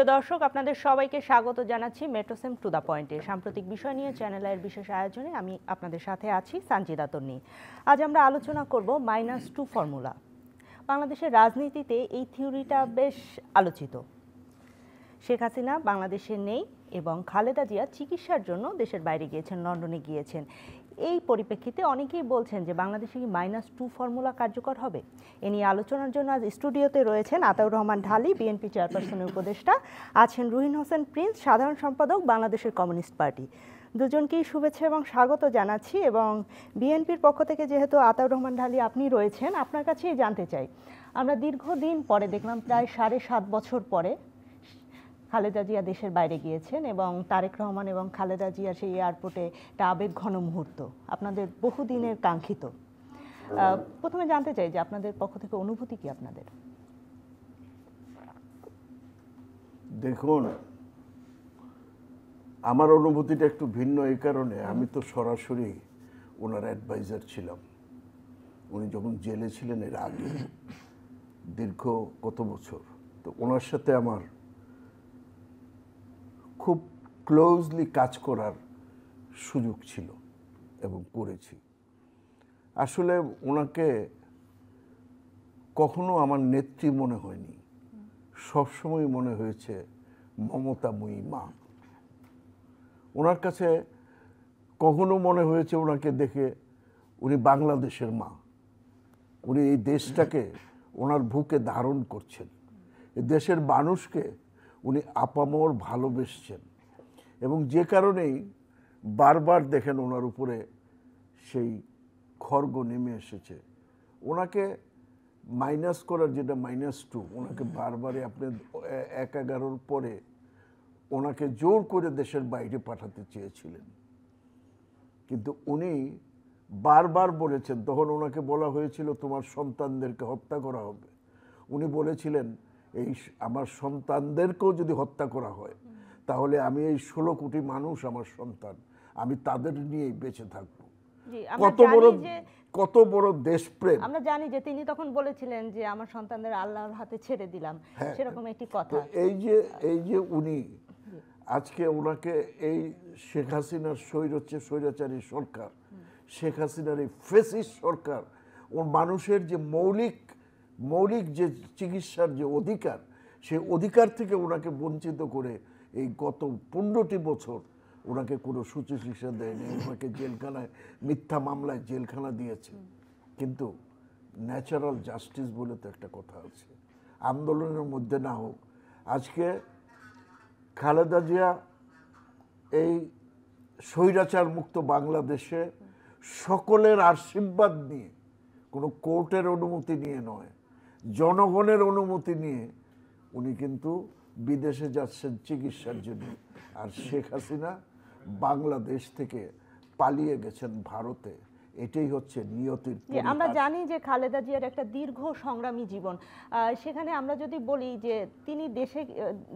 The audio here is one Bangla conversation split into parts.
প্রিয় দর্শক, আপনাদের সবাইকে স্বাগত জানাচ্ছি মেট্রোসেম টু দ্য পয়েন্টে। সাম্প্রতিক বিষয় নিয়ে চ্যানেল এর বিশেষ আয়োজনে আমি আপনাদের সাথে আছি সানজিদা তন্নি। আজ আমরা আলোচনা করব -2 ফর্মুলা। বাংলাদেশের রাজনীতিতে এই থিওরিটা বেশ আলোচিত। শেখ হাসিনা বাংলাদেশে নেই এবং খালেদা জিয়া চিকিৎসার জন্য দেশের বাইরে গিয়েছেন, লন্ডনে গিয়েছেন। এই পরিপ্রেক্ষিতে অনেকেই বলছেন যে বাংলাদেশে কি -2 ফর্মুলা কার্যকর হবে। এ নিয়ে আলোচনার জন্য আজ স্টুডিওতে রয়েছেন আতাউর রহমান ঢালী, বিএনপি চেয়ারপারসনের উপদেষ্টা, আছেন রুহিন হোসেন প্রিন্স, সাধারণ সম্পাদক, বাংলাদেশের কমিউনিস্ট পার্টি। দুজনকেই শুভেচ্ছা এবং স্বাগত জানাচ্ছি। এবং বিএনপির পক্ষ থেকে যেহেতু আতাউর রহমান ঢালী আপনি রয়েছেন, আপনার কাছেই জানতে চাই, আমরা দীর্ঘদিন পরে দেখলাম, প্রায় 7.5 বছর পরে খালেদা জিয়া দেশের বাইরে গিয়েছেন এবং তারেক রহমান এবং খালেদা জিয়া সেই এয়ারপোর্টে একটা আবেগঘন মুহূর্ত, আপনাদের বহুদিনের কাঙ্ক্ষিত। প্রথমে জানতে চাই যে আপনাদের পক্ষ থেকে অনুভূতি কি আপনাদের? দেখুন, আমার অনুভূতিটা একটু ভিন্ন এই কারণে, আমি তো সরাসরি ওনার অ্যাডভাইজার ছিলাম। উনি যখন জেলে ছিলেন এর আগে দীর্ঘ কত বছর, তো ওনার সাথে আমার খুব ক্লোজলি কাজ করার সুযোগ ছিল এবং করেছি। আসলে ওনাকে কখনো আমার নেত্রী মনে হয়নি, সবসময় মনে হয়েছে মমতাময়ী মা। ওনার কাছে কখনো মনে হয়েছে ওনাকে দেখে উনি বাংলাদেশের মা, উনি এই দেশটাকে ওনার বুকে ধারণ করছেন, এই দেশের মানুষকে উনি আপামর ভালোবেসছেন। এবং যে কারণেই বারবার দেখেন ওনার উপরে সেই খড়গ নেমে এসেছে। ওনাকে মাইনাস করার, যেটা -2, ওনাকে বারবারই আপনি 1/11 পরে ওনাকে জোর করে দেশের বাইরে পাঠাতে চেয়েছিলেন, কিন্তু উনি বারবার বলেছেন, তখন ওনাকে বলা হয়েছিল তোমার সন্তানদেরকে হত্যা করা হবে, উনি বলেছিলেন এই আমার সন্তানদেরকেও যদি হত্যা করা হয় তাহলে আমি এই 16 কোটি মানুষ আমার সন্তান, আমি তাদের নিয়েই বেঁচে থাকবো। কত বড় দেশপ্রেম। আমরা জানি যে তিনি তখন বলেছিলেন যে আমার সন্তানদের আল্লাহর হাতে ছেড়ে দিলাম, সেরকম একটি কথা। এই যে উনি আজকে ওনাকে এই শেখ হাসিনার স্বৈরাচারী সরকার, শেখ হাসিনার এই ফ্যাসিস্ট সরকার, ওর মানুষের যে মৌলিক যে চিকিৎসার যে অধিকার, সেই অধিকার থেকে ওনাকে বঞ্চিত করে এই গত 15টি বছর ওনাকে কোনো সুচিকিৎসা দেয়নি, ওনাকে জেলখানায়, মিথ্যা মামলায় জেলখানা দিয়েছে। কিন্তু ন্যাচারাল জাস্টিস বলে তো একটা কথা আছে, আন্দোলনের মধ্যে না হোক, আজকে খালেদা জিয়া এই স্বৈরাচার মুক্ত বাংলাদেশে সকলের আশীর্বাদ নিয়ে, কোনো কোর্টের অনুমতি নিয়ে নয়, জনগণের অনুমতি নিয়ে উনি কিন্তু বিদেশে যাচ্ছেন চিকিৎসার জন্য। আর শেখ হাসিনা বাংলাদেশ থেকে পালিয়ে গেছেন ভারতে। এটাই হচ্ছে নিয়তির। আমরা জানি যে খালেদা জিয়ার একটা দীর্ঘ সংগ্রামী জীবন। সেখানে আমরা যদি বলি যে তিনি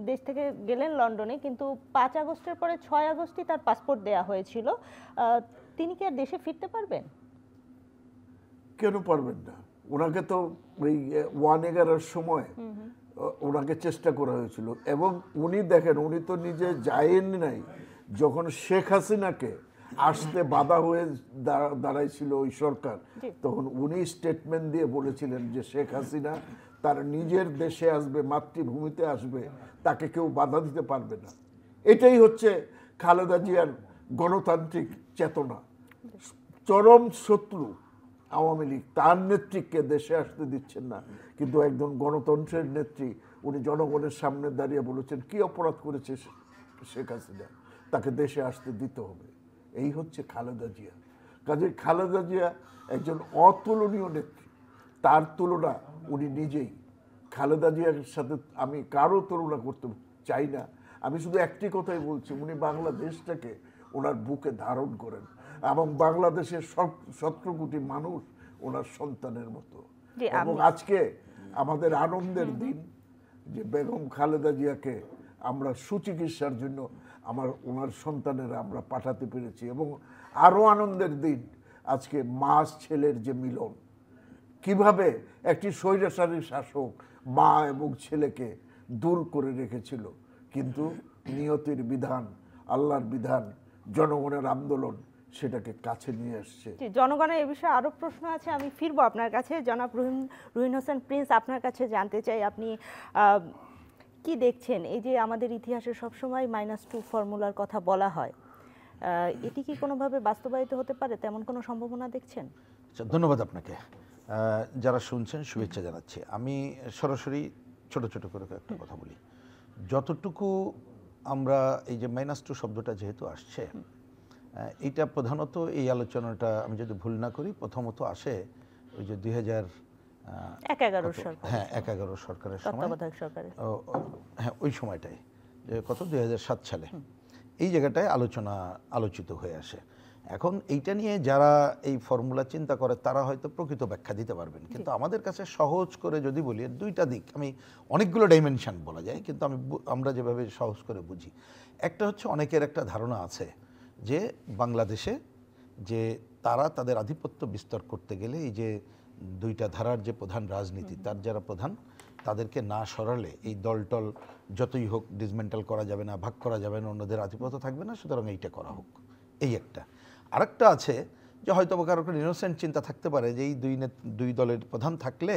দেশ থেকে গেলেন লন্ডনে, কিন্তু 5 আগস্টের পরে 6 আগস্টই তার পাসপোর্ট দেয়া হয়েছিল। তিনি কি আর দেশে ফিরতে পারবেন? কেন পারবেন না? ওনাকে তো ওই 1/11 সময় ওনাকে চেষ্টা করা হয়েছিল, এবং উনি দেখেন, উনি তো নিজে যায়নি নাই। যখন শেখ হাসিনাকে আসতে বাধা হয়ে দাঁড়াইছিল ওই সরকার, তখন উনি স্টেটমেন্ট দিয়ে বলেছিলেন যে শেখ হাসিনা তার নিজের দেশে আসবে, মাতৃভূমিতে আসবে, তাকে কেউ বাধা দিতে পারবে না। এটাই হচ্ছে খালেদা জিয়ার গণতান্ত্রিক চেতনা। চরম শত্রু আওয়ামী লীগ, তার নেত্রীকে দেশে আসতে দিচ্ছেন না, কিন্তু একজন গণতন্ত্রের নেত্রী, উনি জনগণের সামনে দাঁড়িয়ে বলেছেন কি অপরাধ করেছে শেখ হাসিনা, তাকে দেশে আসতে দিতে হবে। এই হচ্ছে খালেদা জিয়া। কাজে খালেদা জিয়া একজন অতুলনীয় নেত্রী, তার তুলনা উনি নিজেই। খালেদা জিয়ার সাথে আমি কারো তুলনা করতে চাই না। আমি শুধু একটি কথাই বলছি, উনি বাংলাদেশটাকে ওনার বুকে ধারণ করেন, এবং বাংলাদেশের 17 কোটি মানুষ ওনার সন্তানের মতো। এবং আজকে আমাদের আনন্দের দিন যে বেগম খালেদা জিয়াকে আমরা সুচিকিৎসার জন্য ওনার সন্তানেরা আমরা পাঠাতে পেরেছি। এবং আরও আনন্দের দিন আজকে মা ছেলের যে মিলন, কিভাবে একটি স্বৈরাচারী শাসক মা এবং ছেলেকে দূর করে রেখেছিল, কিন্তু নিয়তির বিধান, আল্লাহর বিধান, জনগণের আন্দোলন সেটাকে কাছে নিয়ে আসছে। জনগণের এই বিষয়ে আরো প্রশ্ন আছে, আমি ফিরবো আপনার কাছে। জনাব রুহিন হোসেন প্রিন্স, আপনার কাছে জানতে চাই আপনি কি দেখছেন, এই যে আমাদের ইতিহাসে সবসময় -2 ফর্মুলার কথা বলা হয়, এটি কি কোনোভাবে বাস্তবায়িত হতে পারে, তেমন কোনো সম্ভাবনা দেখছেন? আচ্ছা, ধন্যবাদ আপনাকে। যারা শুনছেন শুভেচ্ছা জানাচ্ছি। আমি সরাসরি ছোট ছোট করে একটা কথা বলি। যতটুকু আমরা এই যে -2 শব্দটা যেহেতু আসছে, এটা প্রধানত এই আলোচনাটা আমি যদি ভুল না করি প্রথমত আসে ওই যে 2011 সরকারের সময়, হ্যাঁ ওই সময়টাই, যে কত 2007 সালে এই জায়গাটায় আলোচিত হয়ে আসে। এখন এইটা নিয়ে যারা এই ফর্মুলা চিন্তা করে তারা হয়তো প্রকৃত ব্যাখ্যা দিতে পারবেন, কিন্তু আমাদের কাছে সহজ করে যদি বলি, দুইটা দিক, আমি অনেকগুলো ডাইমেনশন বলা যায়, কিন্তু আমরা যেভাবে সহজ করে বুঝি, একটা হচ্ছে অনেকের একটা ধারণা আছে যে বাংলাদেশে যে তারা তাদের আধিপত্য বিস্তার করতে গেলে এই যে দুইটা ধারার যে প্রধান রাজনীতি, তার যারা প্রধান তাদেরকে না সরালে এই দলটল যতই হোক ডিসমেন্টাল করা যাবে না, ভাগ করা যাবে না, অন্যদের আধিপত্য থাকবে না, সুতরাং এইটা করা হোক। এই একটা। আরেকটা আছে যে হয়তো কারো কোনো ইনোসেন্ট চিন্তা থাকতে পারে যে এই দুই দলের প্রধান থাকলে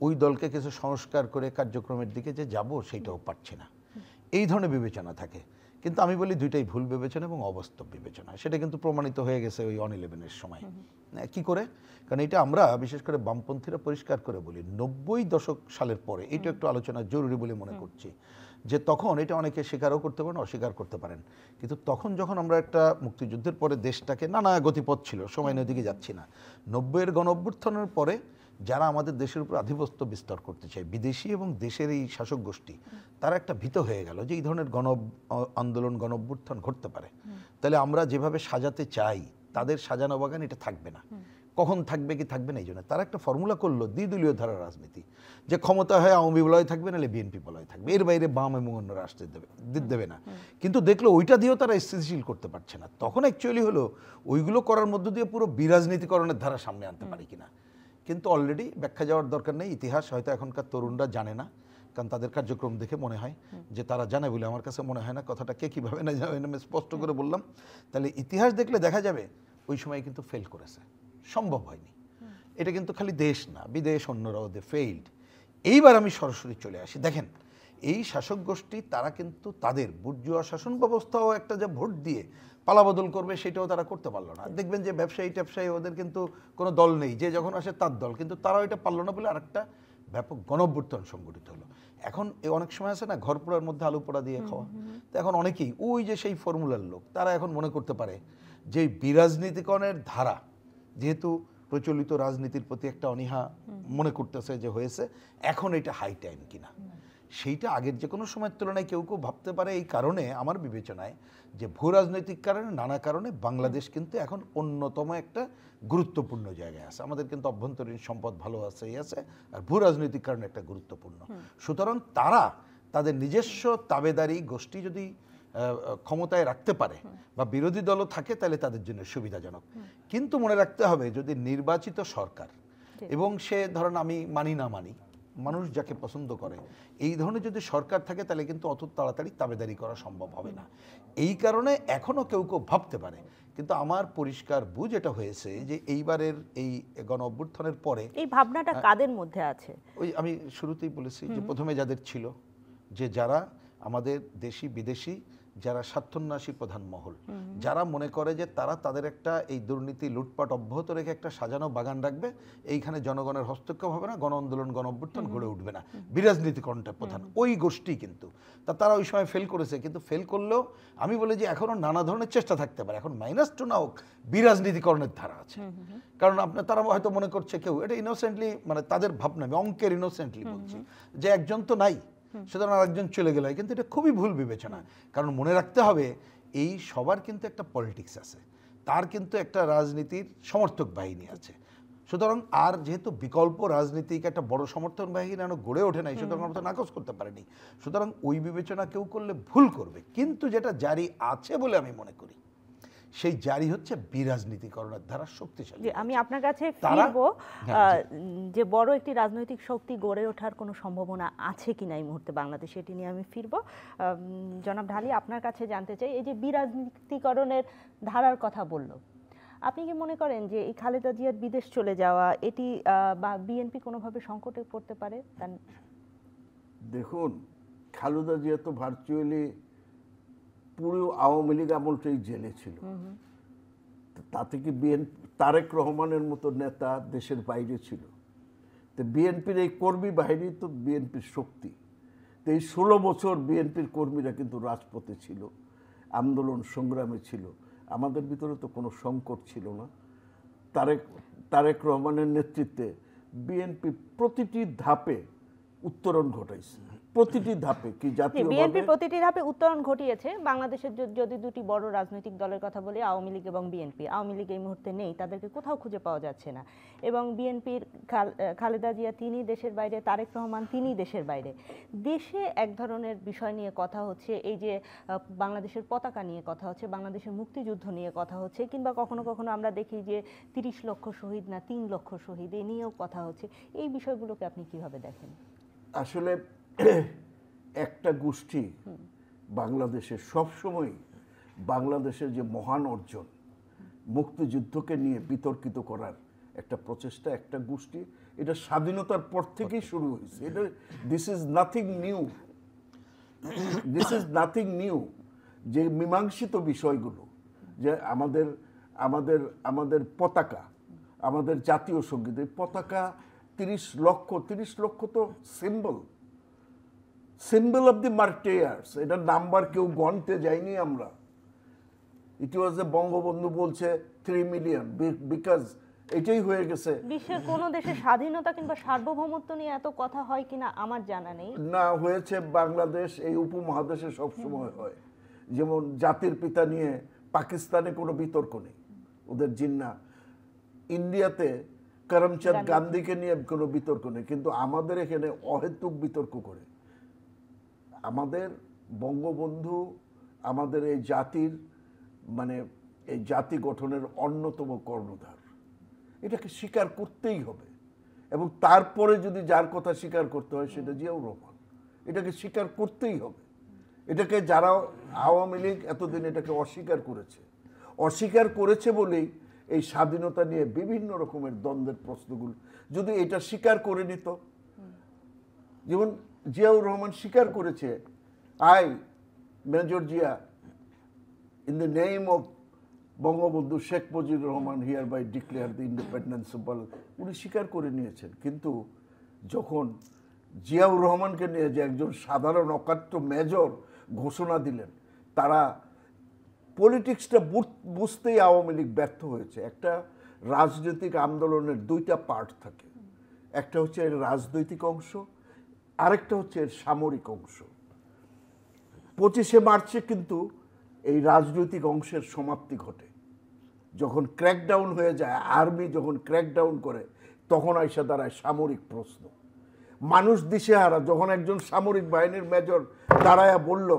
ওই দলকে কিছু সংস্কার করে কার্যক্রমের দিকে যে যাব সেইটাও পারছি না, এই ধরনের বিবেচনা থাকে। কিন্তু আমি বলি দুইটাই ভুল বিবেচনা এবং অবাস্তব বিবেচনা। সেটা কিন্তু প্রমাণিত হয়ে গেছে ওই 11-এর সময়। কি করে? কারণ এটা আমরা বিশেষ করে বামপন্থীরা পরিষ্কার করে বলি 90 দশক সালের পরে, এটা একটু আলোচনা জরুরি বলে মনে করছি, যে তখন এটা অনেকে স্বীকারও করতে পারেন, অস্বীকার করতে পারেন, কিন্তু তখন যখন আমরা একটা মুক্তিযুদ্ধের পরে দেশটাকে নানা গতিপথ ছিল, সময় নদীকে যাচ্ছি না, 90-এর গণ-অভ্যুত্থানের পরে যারা আমাদের দেশের উপর আধিপত্য বিস্তার করতে চায়, বিদেশি এবং দেশের এই শাসক গোষ্ঠী, তারা একটা ভীত হয়ে গেল যে এই ধরনের আন্দোলন গণ-অভ্যুত্থান ঘটতে পারে, তাহলে আমরা যেভাবে সাজাতে চাই তাদের সাজানো বাগান এটা থাকবে না। কখন থাকবে কি থাকবে না, এই জন্য তারা একটা ফর্মুলা করলো দ্বিদলীয় ধারার রাজনীতি, যে ক্ষমতা হয় আওয়ামী বলয় থাকবে, নাহলে বিএনপি বলয় থাকবে, এর বাইরে বাম এবং অন্যরা আসতে দেবে না। কিন্তু দেখলো ওইটা দিয়েও তারা স্থিতিশীল করতে পারছে না। তখন অ্যাকচুয়ালি হলো ওইগুলো করার মধ্য দিয়ে পুরো বিরাজনীতিকরণের ধারা সামনে আনতে পারি কিনা। কিন্তু অলরেডি ব্যাখ্যা যাওয়ার দরকার নেই, ইতিহাস হয়তো এখনকার তরুণরা জানে না, কারণ তাদের কার্যক্রম দেখে মনে হয় যে তারা জানে বলে আমার কাছে মনে হয় না। কথাটা কে কীভাবে না জানে আমি স্পষ্ট করে বললাম। তাহলে ইতিহাস দেখলে দেখা যাবে ওই সময় কিন্তু ফেল করেছে, সম্ভব হয়নি। এটা কিন্তু খালি দেশ না, বিদেশ অন্যরাও দে ফেইল্ড। এইবার আমি সরাসরি চলে আসি, দেখেন এই শাসক গোষ্ঠী তারা কিন্তু তাদের বুর্জোয়া শাসন ব্যবস্থাও একটা যে ভোট দিয়ে পালাবদল করবে সেটাও তারা করতে পারলো না। দেখবেন যে ব্যবসায়ী ওদের কিন্তু কোনো দল নেই, যে যখন আসে তার দল, কিন্তু তারাও এটা পারলো না বলে আরেকটা ব্যাপক গণ-অভ্যুত্থান সংগঠিত হলো। এখন অনেক সময় আছে না ঘর পোড়ার মধ্যে আলু পোড়া দিয়ে খাওয়া, তো এখন অনেকেই ওই যে সেই ফর্মুলার লোক, তারা এখন মনে করতে পারে যে বিরাজনীতিকরণের ধারা যেহেতু প্রচলিত রাজনীতির প্রতি একটা অনীহা মনে করতেছে যে হয়েছে, এখন এটা হাই টাইম কিনা, সেইটা আগের যে কোনো সময়ের তুলনায় কেউ কেউ ভাবতে পারে। এই কারণে আমার বিবেচনায় যে ভূ রাজনৈতিক কারণে নানা কারণে বাংলাদেশ কিন্তু এখন অন্যতম একটা গুরুত্বপূর্ণ জায়গায় আছে। আমাদের কিন্তু অভ্যন্তরীণ সম্পদ ভালো আছে, এই আছে, আর ভূ রাজনৈতিক কারণে একটা গুরুত্বপূর্ণ। সুতরাং তারা তাদের নিজস্ব তাবেদারি গোষ্ঠী যদি ক্ষমতায় রাখতে পারে বা বিরোধী দলও থাকে তাহলে তাদের জন্য সুবিধাজনক। কিন্তু মনে রাখতে হবে যদি নির্বাচিত সরকার এবং সে ধরেন আমি মানি না মানি, মানুষ যাকে পছন্দ করে, এই ধরনের যদি সরকার থাকে তাহলে কিন্তু অত তাড়াতাড়ি তাবেদারি করা সম্ভব হবে না। এই কারণে এখনো কেউ কেউ ভাবতে পারে, কিন্তু আমার পরিষ্কার বুঝ এটা হয়েছে যে এইবারের এই গণ-অভ্যুত্থানের পরে এই ভাবনাটা কাদের মধ্যে আছে, ওই আমি শুরুতেই বলেছি যে প্রথমে যাদের ছিল, যে যারা আমাদের দেশি বিদেশি যারা স্বার্থন্যাসী প্রধান মহল, যারা মনে করে যে তারা তাদের একটা এই দুর্নীতি লুটপাট অব্যাহত রেখে একটা সাজানো বাগান রাখবে, এইখানে জনগণের হস্তক্ষেপ হবে না, গণ আন্দোলন গণ-অভ্যুত্থান গড়ে উঠবে না, বিরাজনীতিকরণটা প্রধান ওই গোষ্ঠী। কিন্তু তারা ওই সময় ফেল করেছে, কিন্তু ফেল করলেও আমি বলি যে এখনো নানা ধরনের চেষ্টা থাকতে পারে। এখন -2 না হোক, বিরাজনীতিকরণের ধারা আছে। কারণ তারা হয়তো মনে করছে কেউ এটা ইনোসেন্টলি, মানে তাদের ভাবনা, আমি অঙ্কের ইনোসেন্টলি বলছি যে একজন তো নাই, সুতরাং আরেকজন চলে গেল, কিন্তু এটা খুবই ভুল বিবেচনা। কারণ মনে রাখতে হবে এই সবার কিন্তু একটা পলিটিক্স আছে, তার কিন্তু একটা রাজনীতির সমর্থক বাহিনী আছে। সুতরাং আর যেহেতু বিকল্প রাজনীতিক একটা বড় সমর্থন বাহিনী গড়ে ওঠে নাই, সুতরাং আমরা তো নাকচ করতে পারিনি। সুতরাং ওই বিবেচনা কেউ করলে ভুল করবে। কিন্তু যেটা জারি আছে বলে আমি মনে করি সেই জারি হচ্ছে বিরাজনীতিকরণের ধারা শক্তিশালী। আমি আপনার কাছে ফিরবো যে বড় একটি রাজনৈতিক শক্তি গড়ে ওঠার কোনো সম্ভাবনা আছে কিনা এই মুহূর্তে বাংলাদেশে, এটি নিয়ে আমি ফিরবো। জনাব ঢালী, আপনার কাছে জানতে চাই, এই যে বিরাজনীতিকরণের ধারার কথা বললো, আপনি কি মনে করেন যে এই খালেদা জিয়ার বিদেশ চলে যাওয়া এটি বা বিএনপি কোনোভাবে সংকটে পড়তে পারে? দেখুন, খালেদা জিয়া তো ভার্চুয়ালি পুরো আওয়ামী লীগ আমলটাই জেলে ছিল। তাতে কি তারেক রহমানের মতো নেতা দেশের বাইরে ছিল? তো বিএনপির এই কর্মী বাহিনী তো বিএনপির শক্তি। তো এই 16 বছর বিএনপির কর্মীরা কিন্তু রাজপথে ছিল, আন্দোলন সংগ্রামে ছিল। আমাদের ভিতরে তো কোনো সংকট ছিল না। তারেক রহমানের নেতৃত্বে বিএনপি প্রতিটি ধাপে উত্তরণ ঘটাইছে, প্রতিটি ধাপে। কি জাতীয় বিএনপি প্রতিটি ধাপে উত্তরণ ঘটিয়েছে। বাংলাদেশের যদি দুটি বড় রাজনৈতিক দলের কথা বলি, আওয়ামী লীগ এবং বিএনপি, আওয়ামী লীগ এই মুহূর্তে নেই, তাদেরকে কোথাও খুঁজে পাওয়া যাচ্ছে না। এবং বিএনপির খালেদা জিয়া তিনি দেশের বাইরে, তারেক রহমান তিনি দেশের বাইরে। দেশে এক ধরনের বিষয় নিয়ে কথা হচ্ছে, এই যে বাংলাদেশের পতাকা নিয়ে কথা হচ্ছে, বাংলাদেশের মুক্তিযুদ্ধ নিয়ে কথা হচ্ছে, কিংবা কখনো কখনো আমরা দেখি যে 30 লক্ষ শহীদ না 3 লক্ষ শহীদ, এ নিয়েও কথা হচ্ছে। এই বিষয়গুলোকে আপনি কিভাবে দেখেন? আসলে একটা গোষ্ঠী বাংলাদেশের সবসময় বাংলাদেশের যে মহান অর্জন মুক্তিযুদ্ধকে নিয়ে বিতর্কিত করার একটা প্রচেষ্টা, একটা গোষ্ঠী, এটা স্বাধীনতার পর থেকেই শুরু হয়েছে। এটা দিস ইজ নাথিং নিউ। যে মীমাংসিত বিষয়গুলো, যে আমাদের পতাকা, আমাদের জাতীয় সঙ্গীত, পতাকা 30 লক্ষ তো সিম্বল অফ দি মার্টিয়ার্স। এটার নাম্বার কেউ গণতে যায়নি আমরা। ইট ওয়াজ এ, বঙ্গবন্ধু বলছে 3 মিলিয়ন, বিকজ এটাই হয়ে গেছে। বিশ্বের কোন দেশে স্বাধীনতা কিংবা সার্বভৌমত্ব নিয়ে এত কথা হয় কিনা আমার জানা নেই। না, হয়েছে বাংলাদেশ এই উপমহাদেশে সবসময় হয়। যেমন জাতির পিতা নিয়ে পাকিস্তানে কোনো বিতর্ক নেই, ওদের জিন্না। ইন্ডিয়াতে করমচাঁদ গান্ধীকে নিয়ে কোনো বিতর্ক নেই, কিন্তু আমাদের এখানে অহেতুক বিতর্ক করে। আমাদের বঙ্গবন্ধু আমাদের এই জাতির, মানে এই জাতি গঠনের অন্যতম কর্ণধার, এটাকে স্বীকার করতেই হবে। এবং তারপরে যদি যার কথা স্বীকার করতে হয় সেটা জিয়াউর রহমান, এটাকে স্বীকার করতেই হবে। এটাকে যারা আওয়ামী লীগ এতদিন এটাকে অস্বীকার করেছে বলেই এই স্বাধীনতা নিয়ে বিভিন্ন রকমের দ্বন্দ্বের প্রশ্নগুলো, যদি এটা স্বীকার করে নিত, যেমন জিয়াউর রহমান স্বীকার করেছে, I major Zia in the name of Bangabandhu Sheikh Mujibur Rahman hereby declare the independence of Bangladesh, উনি স্বীকার করে নিয়েছেন। কিন্তু যখন জিয়াউর রহমানকে নিয়ে যে একজন সাধারণ অকাট্য মেজর ঘোষণা দিলেন, তারা পলিটিক্সটা বুঝতেই আওয়ামী লীগ ব্যর্থ হয়েছে। একটা রাজনৈতিক আন্দোলনের দুইটা পার্ট থাকে, একটা হচ্ছে এর রাজনৈতিক অংশ, আরেকটা হচ্ছে এর সামরিক অংশ। 25শে মার্চে কিন্তু এই রাজনৈতিক অংশের সমাপ্তি ঘটে। যখন ক্র্যাকডাউন হয়ে যায়, আর্মি যখন ক্র্যাকডাউন করে, তখন আইসা দাঁড়ায় সামরিক প্রশ্ন। মানুষ দিশেহারা, যখন একজন সামরিক বাহিনীর মেজর দাঁড়ায়া বলল,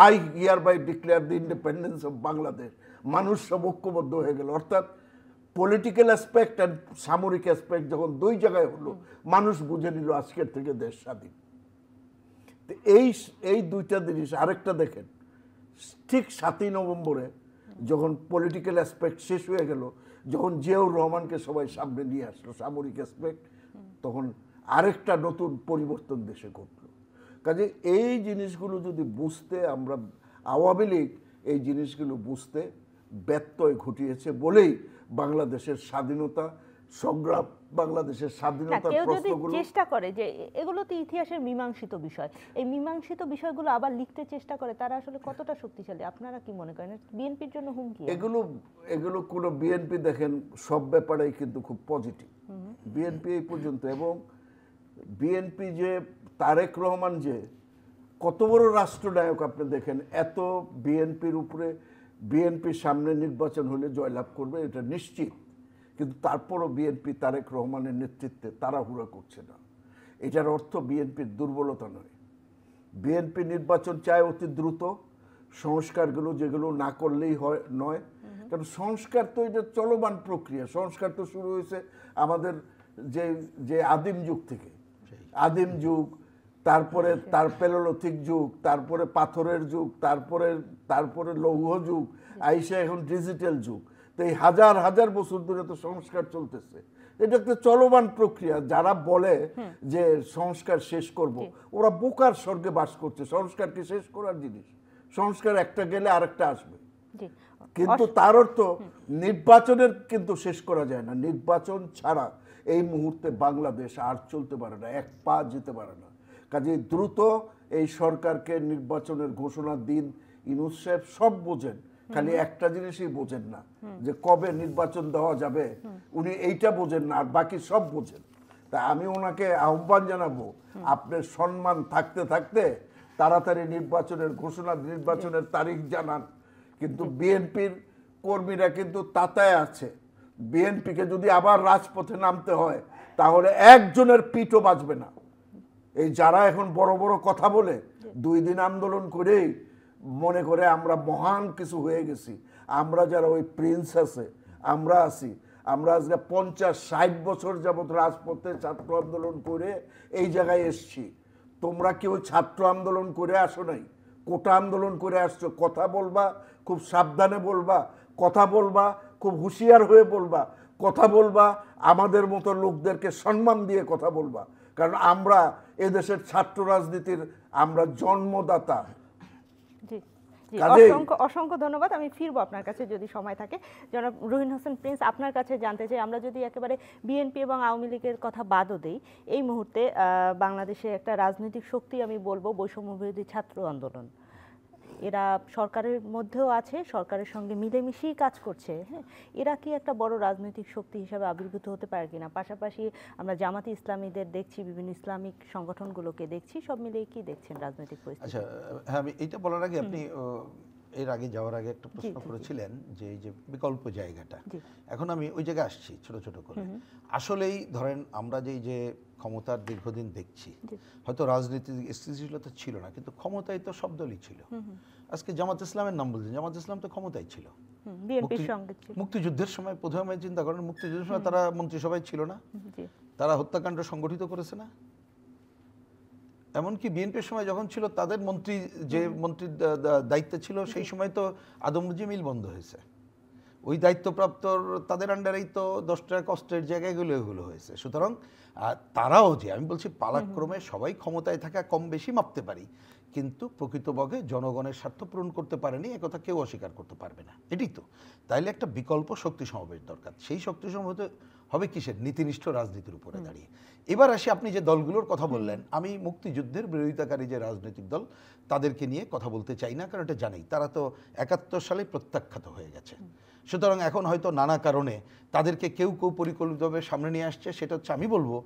I hereby declare the independence of Bangladesh, মানুষ সব ঐক্যবদ্ধ হয়ে গেল। অর্থাৎ পলিটিক্যাল অ্যাসপেক্ট অ্যান্ড সামরিক অ্যাসপেক্ট যখন দুই জায়গায় হলো, মানুষ বুঝে নিল আজকের থেকে দেশ স্বাধীন। এই দুইটা জিনিস। আরেকটা দেখেন, ঠিক 7ই নভেম্বরে যখন পলিটিক্যাল অ্যাসপেক্ট শেষ হয়ে গেল, যখন জিয়াউর রহমানকে সবাই সামনে নিয়ে আসলো সামরিক অ্যাসপেক্ট, তখন আরেকটা নতুন পরিবর্তন দেশে ঘটলো। কাজে এই জিনিসগুলো যদি বুঝতে আমরা, আওয়ামী লীগ এই জিনিসগুলো বুঝতে ব্যত্যয় ঘটিয়েছে বলেই বাংলাদেশের স্বাধীনতা সংগ্রাম, বাংলাদেশের স্বাধীনতার প্রশ্নগুলো চেষ্টা করে যে এগুলো তো ইতিহাসের মীমাংসিত বিষয়, এই মীমাংসিত বিষয়গুলো আবার লিখতে চেষ্টা করে, তারা আসলে কতটা শক্তিশালী আপনারা কি মনে করেন? বিএনপির জন্য হুমকি এগুলো কোনো বিএনপি দেখেন সব ব্যাপারেই কিন্তু খুব পজিটিভ বিএনপি এই পর্যন্ত। এবং বিএনপি যে তারেক রহমান যে কত বড় রাষ্ট্রনায়ক আপনি দেখেন, এত বিএনপির উপরে, বিএনপির সামনে নির্বাচন হলে জয়লাভ করবে এটা নিশ্চিত, কিন্তু তারপরও বিএনপি তারেক রহমানের নেতৃত্বে তাড়াহুড়া করছে না। এটার অর্থ বিএনপির দুর্বলতা নয়। বিএনপি নির্বাচন চায় অতি দ্রুত, সংস্কারগুলো যেগুলো না করলেই হয় নয়, কারণ সংস্কার তো এটা চলমান প্রক্রিয়া। সংস্কার তো শুরু হয়েছে আমাদের যে যে আদিম যুগ থেকে, আদিম যুগ, তারপরে তার পেলোলিথিক যুগ, তারপরে পাথরের যুগ, তারপরে লৌহ যুগ, আইসা এখন ডিজিটাল যুগ। তো এই হাজার হাজার বছর ধরে তো সংস্কার চলতেছে। এটা একটা চলমান প্রক্রিয়া। যারা বলে যে সংস্কার শেষ করব, ওরা বোকার স্বর্গে বাস করছে। সংস্কার কি শেষ করার জিনিস? সংস্কার একটা গেলে আরেকটা আসবে। কিন্তু তার অর্থ নির্বাচনের কিন্তু শেষ করা যায় না। নির্বাচন ছাড়া এই মুহূর্তে বাংলাদেশ আর চলতে পারে না, এক পা যেতে পারে না। কাজে দ্রুত এই সরকারকে নির্বাচনের ঘোষণা দিন। ইউনূস সাহেব সব বোঝেন, খালি একটা জিনিসই বোঝেন না, যে কবে নির্বাচন দেওয়া যাবে উনি এইটা বোঝেন না, আর বাকি সব বোঝেন। তা আমি ওনাকে আহ্বান জানাবো, আপনার সম্মান থাকতে থাকতে তাড়াতাড়ি নির্বাচনের ঘোষণা, নির্বাচনের তারিখ জানান। কিন্তু বিএনপির কর্মীরা কিন্তু তাতায় আছে। বিএনপিকে যদি আবার রাজপথে নামতে হয় তাহলে একজনের পিঠও বাঁচবে না। এই যারা এখন বড় বড় কথা বলে, 2 দিন আন্দোলন করেই মনে করে আমরা মহান কিছু হয়ে গেছি। আমরা যারা ওই প্রিন্স আছে, আমরা আছি, আমরা আজকে 50-60 বছর যাবত রাজপথে ছাত্র আন্দোলন করে এই জায়গায় এসছি। তোমরা কেউ ছাত্র আন্দোলন করে আসো নাই, কোটা আন্দোলন করে আসছো। কথা বলবা খুব সাবধানে বলবা, কথা বলবা খুব হুঁশিয়ার হয়ে বলবা, কথা বলবা আমাদের মতো লোকদেরকে সম্মান দিয়ে কথা বলবা। কারণ আমরা এদেশের ছাত্র রাজনীতির আমরা জন্মদাতা। অসংখ্য ধন্যবাদ। আমি ফিরবো আপনার কাছে যদি সময় থাকে। জনাব রুহিন হোসেন প্রিন্স, আপনার কাছে জানতে চাই, আমরা যদি একেবারে বিএনপি এবং আওয়ামী লীগের কথা বাদও দেই, এই মুহূর্তে বাংলাদেশে একটা রাজনৈতিক শক্তি আমি বলবো বৈষম্যবিরোধী ছাত্র আন্দোলন। এরা সরকারের মধ্যেও আছে, সরকারের সঙ্গে মিলেমিশেই কাজ করছে। হ্যাঁ, এরা কি একটা বড় রাজনৈতিক শক্তি হিসাবে আবির্ভূত হতে পারে কিনা? পাশাপাশি আমরা জামাতি ইসলামীদের দেখছি, বিভিন্ন ইসলামিক সংগঠনগুলোকে দেখছি, সব মিলিয়ে কি দেখছেন রাজনৈতিক পরিস্থিতি? আচ্ছা, হ্যাঁ, আমি এইটা বলার আগে আপনি এর আগে যাওয়ার আগে একটা প্রশ্ন করেছিলেন যে এই যে বিকল্প জায়গাটা, এখন আমি ওই জায়গায় আসছি ছোট ছোট করে। আসলেই ধরেন আমরা যে ক্ষমতার দীর্ঘদিন দেখছি, হয়তো রাজনীতির স্থিতিশীলতা ছিল না, কিন্তু ক্ষমতায় তো সব দলই ছিল। আজকে জামাত ইসলামের নাম বলছেন, জামাত ইসলাম তো ক্ষমতায় ছিল, মুক্তিযুদ্ধের সময়। প্রথমে চিন্তা করেন, মুক্তিযুদ্ধের সময় তারা মন্ত্রিসভায় ছিল না? তারা হত্যাকাণ্ড সংগঠিত করেছে না? এমনকি বিএনপির সময় যখন ছিল, তাদের মন্ত্রী যে মন্ত্রীর দায়িত্বে ছিল সেই সময় তো আদমরুজি মিল বন্ধ হয়েছে। ওই দায়িত্বপ্রাপ্ত তাদের আন্ডারেই তো 10 টাকা কষ্টের জায়গাগুলো এগুলো হয়েছে। সুতরাং তারাও, যে আমি বলছি পালাক্রমে সবাই ক্ষমতায় থাকা কম বেশি মাপতে পারি, কিন্তু প্রকৃতপক্ষে জনগণের স্বার্থ পূরণ করতে পারেনি, একথা কেউ অস্বীকার করতে পারবে না। এটাই তো। তাইলে একটা বিকল্প শক্তি সমাবেশ দরকার। সেই শক্তি সমাবেশ হবে কিসের? নীতিনিষ্ঠ রাজনীতির উপরে দাঁড়িয়ে। এবার আসি, আপনি যে দলগুলোর কথা বললেন, আমি মুক্তিযুদ্ধের বিরোধিতাকারী যে রাজনৈতিক দল তাদেরকে নিয়ে কথা বলতে চাই না, কারণ এটা জানি তারা তো 71 সালে প্রত্যাখ্যাত হয়ে গেছে। সুতরাং এখন হয়তো নানা কারণে তাদেরকে কেউ পরিকল্পিতভাবে সামনে নিয়ে আসছে। সেটা হচ্ছে, আমি বলবো,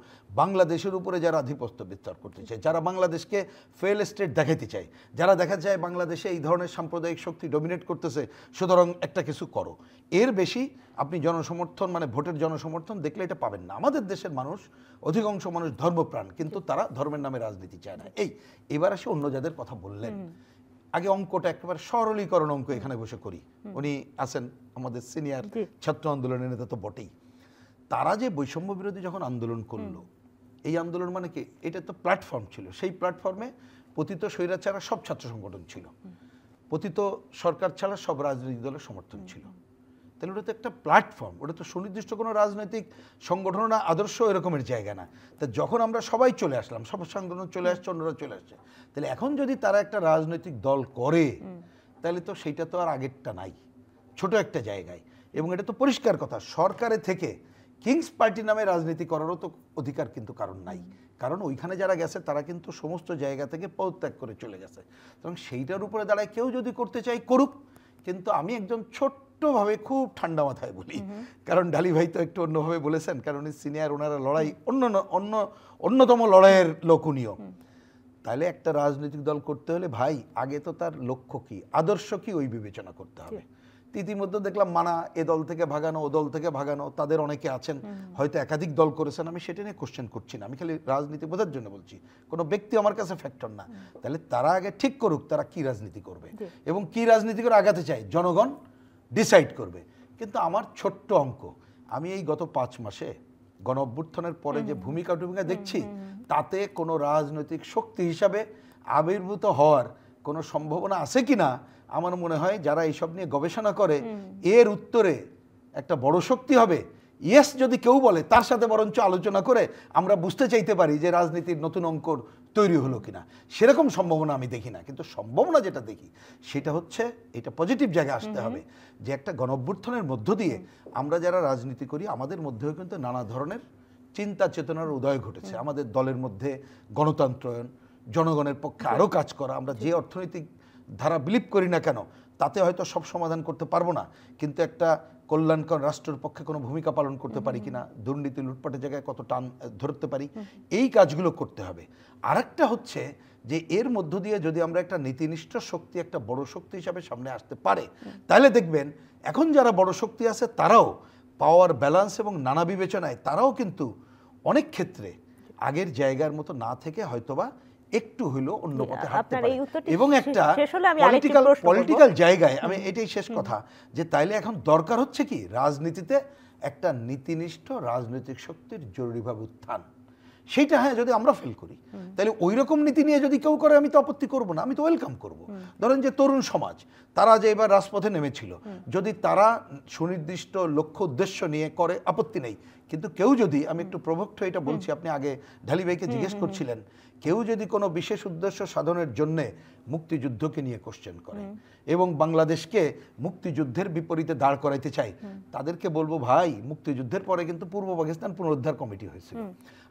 বাংলাদেশের উপরে যারা আধিপত্য বিস্তার করতে চায়, যারা বাংলাদেশকে ফেল স্টেট দেখাতে চায়, যারা দেখা যায় বাংলাদেশে এই ধরনের সাম্প্রদায়িক শক্তি ডমিনেট করতেছে, সুতরাং একটা কিছু করো। এর বেশি আপনি জনসমর্থন, মানে ভোটের জনসমর্থন দেখলে এটা পাবেন না। আমাদের দেশের মানুষ, অধিকাংশ মানুষ ধর্মপ্রাণ, কিন্তু তারা ধর্মের নামে রাজনীতি চায় না। এবার আসি অন্য যাদের কথা বললেন। আগে অঙ্কটা একেবারে সরলীকরণ অঙ্ক এখানে বসে করি। উনি আছেন আমাদের সিনিয়র ছাত্র আন্দোলনের নেতা তো বটেই। তারা যে বৈষম্য বিরোধী যখন আন্দোলন করলো, এই আন্দোলন মানে কি? এটা তো প্ল্যাটফর্ম ছিল। সেই প্ল্যাটফর্মে পতিত স্বৈরাচার ছাড়া সব ছাত্র সংগঠন ছিল, পতিত সরকার ছাড়া সব রাজনৈতিক দলের সমর্থন ছিল। তাহলে ওটা তো একটা প্ল্যাটফর্ম, ওটা তো সুনির্দিষ্ট কোনো রাজনৈতিক সংগঠন না, আদর্শ এরকমের জায়গা না। তা যখন আমরা সবাই চলে আসলাম, সব সংগঠন চলে আসছে, অন্যরা চলে আসছে, তাহলে এখন যদি তারা একটা রাজনৈতিক দল করে, তাহলে তো সেইটা তো আর আগেরটা নাই, ছোট একটা জায়গায়। এবং এটা তো পরিষ্কার কথা, সরকারের থেকে কিংস পার্টি নামে রাজনীতি করারও তো অধিকার কিন্তু কারণ নাই। কারণ ওইখানে যারা গেছে তারা কিন্তু সমস্ত জায়গা থেকে পদত্যাগ করে চলে গেছে। এবং সেইটার উপরে দাঁড়ায় কেউ যদি করতে চাই করুক, কিন্তু আমি একজন ছোট্টভাবে খুব ঠান্ডা মাথায় বলি, কারণ ডালি ভাই তো একটু অন্যভাবে বলেছেন, কারণ সিনিয়র, ওনারা লড়াই অন্যতম লড়াইয়ের লোক উনিও। তাহলে একটা রাজনৈতিক দল করতে হলে ভাই আগে তো তার লক্ষ্য কি, আদর্শ কি, ওই বিবেচনা করতে হবে। ইতিমধ্যে দেখলাম মানা এ দল থেকে ভাগানো, ও দল থেকে ভাগানো, তাদের অনেকে আছেন হয়তো একাধিক দল করেছেন, আমি সেটা নিয়ে কোশ্চেন করছি না, আমি খালি রাজনীতি বোঝার জন্য বলছি, কোনো ব্যক্তি আমার কাছে ফ্যাক্টর না। তাহলে তারা আগে ঠিক করুক তারা কি রাজনীতি করবে এবং কি রাজনীতি করে আগাতে চাই, জনগণ ডিসাইড করবে। কিন্তু আমার ছোট্ট অঙ্ক, আমি এই গত 5 মাসে গণ অভ্যুত্থানের পরে যে ভূমিকা দেখছি, তাতে কোনো রাজনৈতিক শক্তি হিসাবে আবির্ভূত হওয়ার কোনো সম্ভাবনা আছে কিনা আমার মনে হয় যারা এইসব নিয়ে গবেষণা করে এর উত্তরে একটা বড় শক্তি হবে ইয়েস যদি কেউ বলে, তার সাথে বরঞ্চ আলোচনা করে আমরা বুঝতে চাইতে পারি যে রাজনীতির নতুন অঙ্কর তৈরি হলো কিনা। সেরকম সম্ভাবনা আমি দেখি না, কিন্তু সম্ভাবনা যেটা দেখি সেটা হচ্ছে এটা পজিটিভ জায়গায় আসতে হবে যে একটা গণঅভ্যুত্থানের মধ্য দিয়ে আমরা যারা রাজনীতি করি আমাদের মধ্যেও কিন্তু নানা ধরনের চিন্তা চেতনার উদয় ঘটেছে। আমাদের দলের মধ্যে গণতন্ত্রায়ন, জনগণের পক্ষে আরও কাজ করা, আমরা যে অর্থনৈতিক ধারা বিলিভ করি না কেন তাতে হয়তো সব সমাধান করতে পারবো না, কিন্তু একটা কল্যাণকর রাষ্ট্রের পক্ষে কোনো ভূমিকা পালন করতে পারি কিনা, দুর্নীতি লুটপাটের জায়গায় কত টান ধরতে পারি, এই কাজগুলো করতে হবে। আরেকটা হচ্ছে যে এর মধ্য দিয়ে যদি আমরা একটা নীতিনিষ্ঠ শক্তি, একটা বড় শক্তি হিসাবে সামনে আসতে পারে, তাহলে দেখবেন এখন যারা বড় শক্তি আছে তারাও পাওয়ার ব্যালেন্স এবং নানা বিবেচনায় তারাও কিন্তু অনেক ক্ষেত্রে আগের জায়গার মতো না থেকে হয়তোবা একটু হইলো অন্য পথে হাঁটতে পারে। এবং একটা পলিটিক্যাল জায়গায় আমি এটাই শেষ কথা, যে তাইলে এখন দরকার হচ্ছে কি রাজনীতিতে একটা নীতিনিষ্ঠ রাজনৈতিক শক্তির জরুরিভাবে উত্থান। সেইটা হ্যাঁ যদি আমরা ফিল করি তাহলে ওই রকম নীতি নিয়ে যদি কেউ করে আমি তো আপত্তি করব না, আমি তো ওয়েলকাম করব। ধরেন যে তরুণ সমাজ তারা যে এবার রাজপথে নেমেছিল, যদি তারা সুনির্দিষ্ট লক্ষ্য উদ্দেশ্য নিয়ে করে আপত্তি নেই, কিন্তু কেউ যদি, আমি একটু প্রভক্ত এটা বলছি, আপনি আগে ঢালি ভাইকে জিজ্ঞেস করছিলেন, কেউ যদি কোনো বিশেষ উদ্দেশ্য সাধনের জন্যে মুক্তিযুদ্ধকে নিয়ে কোশ্চেন করে এবং বাংলাদেশকে মুক্তিযুদ্ধের বিপরীতে দাঁড় করাইতে চাই, তাদেরকে বলবো ভাই মুক্তিযুদ্ধের পরে কিন্তু পূর্ব পাকিস্তান পুনরুদ্ধার কমিটি হয়েছিল।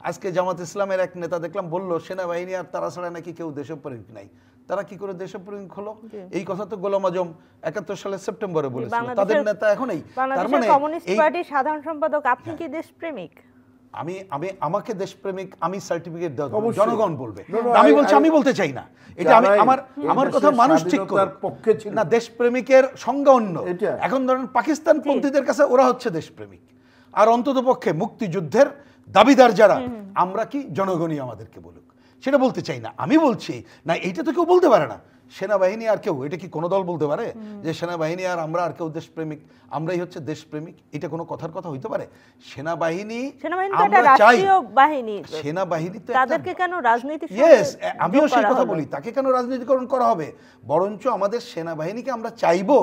আজকে জামাত ইসলামের এক নেতা দেখলাম বলল সেনাবাহিনী আর তারা ছাড়া নাকি কেউ দেশপ্রেমিক নাই। তারা কি করে দেশপ্রেমিক হলো? এই কথা তো গোলাম আজম 71 সালের সেপ্টেম্বরে বলেছিল, তাদের নেতা এখনই। তার মানে কমিউনিস্ট পার্টির সাধারণ সম্পাদক, আপনি কি দেশপ্রেমিক? আমি আমাকে দেশপ্রেমিক আমি সার্টিফিকেট দেব, জনগণ বলবে। আমি বলছি আমি বলতে চাই না, এটা আমি আমার কথা মানুষ ঠিক করে না। দেশপ্রেমিকের সংজ্ঞা অন্য। এখন ধরেন পাকিস্তান পন্থীদের কাছে ওরা হচ্ছে দেশপ্রেমিক, আর অন্ততপক্ষে মুক্তিযুদ্ধের দাবিদার যারা আমরা কি জনগণই আমাদেরকে বলুক, সেটা বলতে চাই না। আমি বলছি না এইটা তো কেউ বলতে পারে না, সেনাবাহিনী আর কেউ, এটা কি কোনো দল বলতে পারে যে সেনাবাহিনী আর আমরা আর কেউ দেশপ্রেমিক, আমরাই হচ্ছে দেশপ্রেমিক? এটা কোনো কথার কথা হইতে পারে? সেনাবাহিনী আমরা চাই, সেনাবাহিনী তো তাদেরকে কেন রাজনীতি, ইয়েস আমিও সেই কথা বলি, তাকে কেন রাজনীতিকরণ করা হবে? বরঞ্চ আমাদের সেনাবাহিনীকে আমরা চাইবো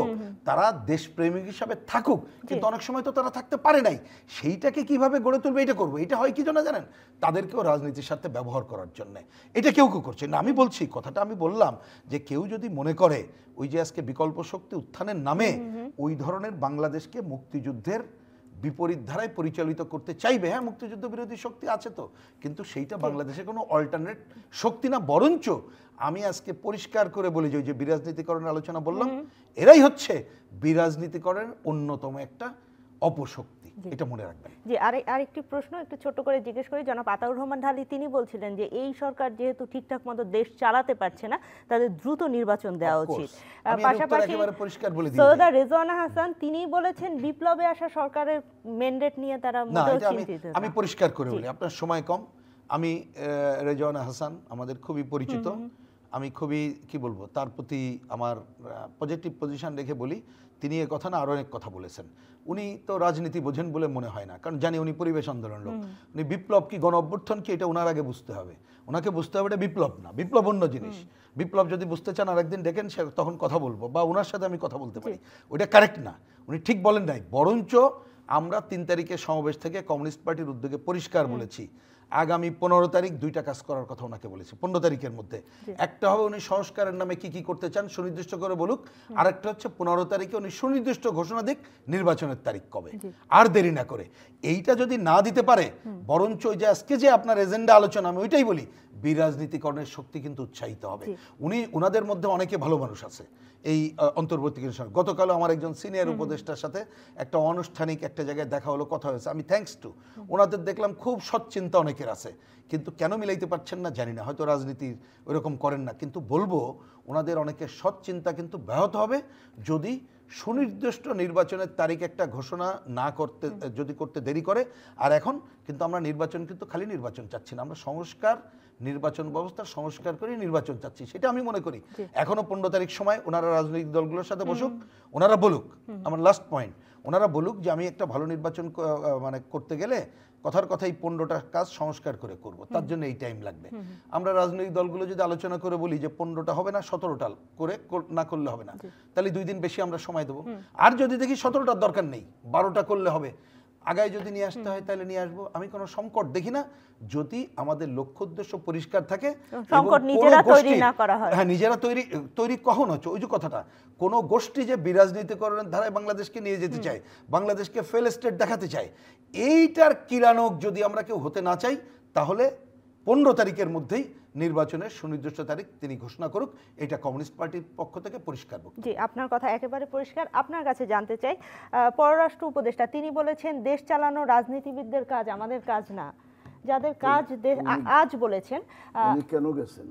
তারা দেশপ্রেমিক হিসাবে থাকুক, কিন্তু অনেক সময় তো তারা থাকতে পারে নাই, সেইটাকে কিভাবে গড়ে তুলবে এটা করবো। এটা হয় কি জন্য জানেন? তাদেরকেও রাজনীতির সাথে ব্যবহার করার জন্য। এটা কেউ কেউ করছে না। আমি বলছি কথাটা, আমি বললাম যে কেউ যদি মনে করে ওই যে আজকে বিকল্প শক্তি উত্থানের নামে ওই ধরনের বাংলাদেশকে মুক্তিযুদ্ধের বিপরীত ধারায় পরিচালিত করতে চাইবে, হ্যাঁ মুক্তিযুদ্ধ বিরোধী শক্তি আছে তো, কিন্তু সেইটা বাংলাদেশে কোনো অল্টারনেট শক্তি না। বরঞ্চ আমি আজকে পরিষ্কার করে বলি যে ওই যে বিরাজনীতিকরণের আলোচনা বললাম, এরাই হচ্ছে বিরাজনীতিকরণের অন্যতম একটা অপশক্তি, এটা মনে রাখবেন। জি, আরেকটি প্রশ্ন একটু ছোট করে জিজ্ঞেস করি। জনাব আতাউর রহমান ঢালি তিনি বলছিলেন যে এই সরকার যেহেতু ঠিকঠাক মতো দেশ চালাতে পারছে না, তাদের দ্রুত নির্বাচন দেওয়া উচিত। পাশাপাশি সৈয়দা রেজওয়ানা হাসান তিনি বলেছেন বিপ্লবে আসা সরকারের ম্যান্ডেট নিয়ে তারা মোটেও চিন্তিত না। আমি পরিষ্কার করে বলি, আপনার সময় কম, আমি রেজওয়ানা হাসান আমাদের খুবই পরিচিত, আমি খুবই কি বলবো তার প্রতি আমার পজিটিভ পজিশন রেখে বলি, তিনি এ কথা না আরো অনেক কথা বলেছেন। উনি তো রাজনীতি বোঝেন বলে মনে হয় না, কারণ জানি উনি পরিবেশ আন্দোলন লোক। উনি বিপ্লব কি গণ অভ্যুত্থান কি এটা ওনার আগে বুঝতে হবে, ওনাকে বুঝতে হবে এটা বিপ্লব না, বিপ্লব অন্য জিনিস। বিপ্লব যদি বুঝতে চান আরেকদিন ডেকেন, সে তখন কথা বলবো বা ওনার সাথে আমি কথা বলতে পারি, ওইটা কারেক্ট না, উনি ঠিক বলেন নাই। বরঞ্চ আমরা 3 তারিখের সমাবেশ থেকে কমিউনিস্ট পার্টির উদ্যোগে পরিষ্কার বলেছি আগামী 15 তারিখ 2টা কাজ করার কথা ওনাকে বলেছি। 15 তারিখের মধ্যে একটা হবে উনি সংস্কারের নামে কি কি করতে চান সুনির্দিষ্ট করে বলুক, আর একটা হচ্ছে 15 তারিখে উনি সুনির্দিষ্ট ঘোষণা দিক নির্বাচনের তারিখ কবে, আর দেরি না করে। এইটা যদি না দিতে পারে, বরঞ্চ ওই যে আজকে যে আপনার এজেন্ডা আলোচনা, আমি ওইটাই বলি বিরাজনীতিকরণের শক্তি কিন্তু উৎসাহিত হবে। ওনাদের মধ্যে অনেকে ভালো মানুষ আছে এই অন্তর্বর্তীকালীন সরকার। গতকাল আমার একজন সিনিয়র উপদেষ্টার সাথে একটা অনানুষ্ঠানিক একটা জায়গায় দেখা হলো, কথা হয়েছে, আমি থ্যাঙ্কস টু ওনাদের দেখলাম খুব সৎচিন্তা অনেকের আছে, কিন্তু কেন মিলাইতে পারছেন না জানি না, হয়তো রাজনীতি ওইরকম করেন না, কিন্তু বলবো ওনাদের অনেকের সৎচিন্তা কিন্তু ব্যাহত হবে যদি সুনির্দিষ্ট নির্বাচনের তারিখ একটা ঘোষণা না করতে যদি করতে দেরি করে। আর এখন কিন্তু আমরা নির্বাচন কিন্তু খালি নির্বাচন চাচ্ছি না, আমরা সংস্কার, নির্বাচন ব্যবস্থার সংস্কার করে নির্বাচন চাচ্ছি, সেটা আমি মনে করি। এখনো 15 তারিখ সময় ওনারা রাজনৈতিক দলগুলোর সাথে বসুক, ওনারা বলুক, আমার লাস্ট পয়েন্ট, ওনারা বলুক যে আমি একটা ভালো নির্বাচন মানে করতে গেলে কথার কথাই 15টা কাজ সংস্কার করে করব, তার জন্য এই টাইম লাগবে। আমরা রাজনৈতিক দলগুলো যদি আলোচনা করে বলি যে 15টা হবে না, 17টা করে না করলে হবে না, তাহলে 2 দিন বেশি আমরা সময় দেবো। আর যদি দেখি 17টার দরকার নেই, 12টা করলে হবে, আগায় যদি নিয়ে আসতে হয় তাহলে নিয়ে আসবো, আমি কোনো সংকট দেখি না, যদি আমাদের লক্ষ্য উদ্দেশ্য পরিষ্কার থাকে। হ্যাঁ, নিজেরা তৈরি কখন হচ্ছে, ওই যে কথাটা, কোনো গোষ্ঠী যে বিরাজনীতিকরণের ধারায় বাংলাদেশকে নিয়ে যেতে চায়, বাংলাদেশকে ফেল স্টেট দেখাতে চায়, এইটার কিরানক যদি আমরা কেউ হতে না চাই, তাহলে 15 তারিখের মধ্যেই নির্বাচনের সুনির্দিষ্ট তারিখ তিনি ঘোষণা করুক, এটা কমিউনিস্ট পার্টির পক্ষ থেকে পরিষ্কার। জি, আপনার কথা একেবারে পরিষ্কার। আপনার কাছে জানতে চাই, পররাষ্ট্র উপদেষ্টা তিনি বলেছেন দেশ চালানো রাজনীতিবিদদের কাজ, আমাদের কাজ না। যাদের কাজ আজ বলেছেন উনি কেন গেছেন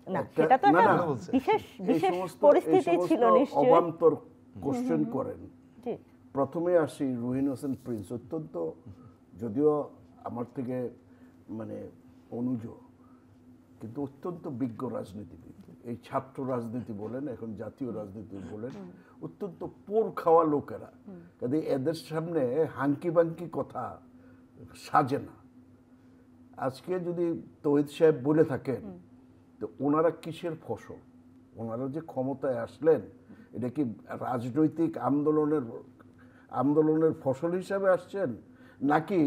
না, সেটা তো একটা বিশেষ পরিস্থিতি ছিল নিশ্চয়ই। অবান্তর কোশ্চেন করেন। জি, প্রথমে আসি রুহিন হোসেন প্রিন্স, অত্যন্ত, যদিও আমার থেকে মানে অনুজ, কিন্তু অত্যন্ত বিজ্ঞ রাজনীতিবিদ। এই ছাত্র রাজনীতি বলেন, এখন জাতীয় রাজনীতি বলেন, অত্যন্ত পোর খাওয়া লোকেরা, কাজে এদের সামনে হাঙ্কি বাঙ্কি কথা সাজে না। আজকে যদি তৌহিদ সাহেব বলে থাকেন, তো ওনারা কিসের ফসল? ওনারা যে ক্ষমতায় আসলেন, এটা কি রাজনৈতিক আন্দোলনের ফসল হিসাবে আসছেন, নাকি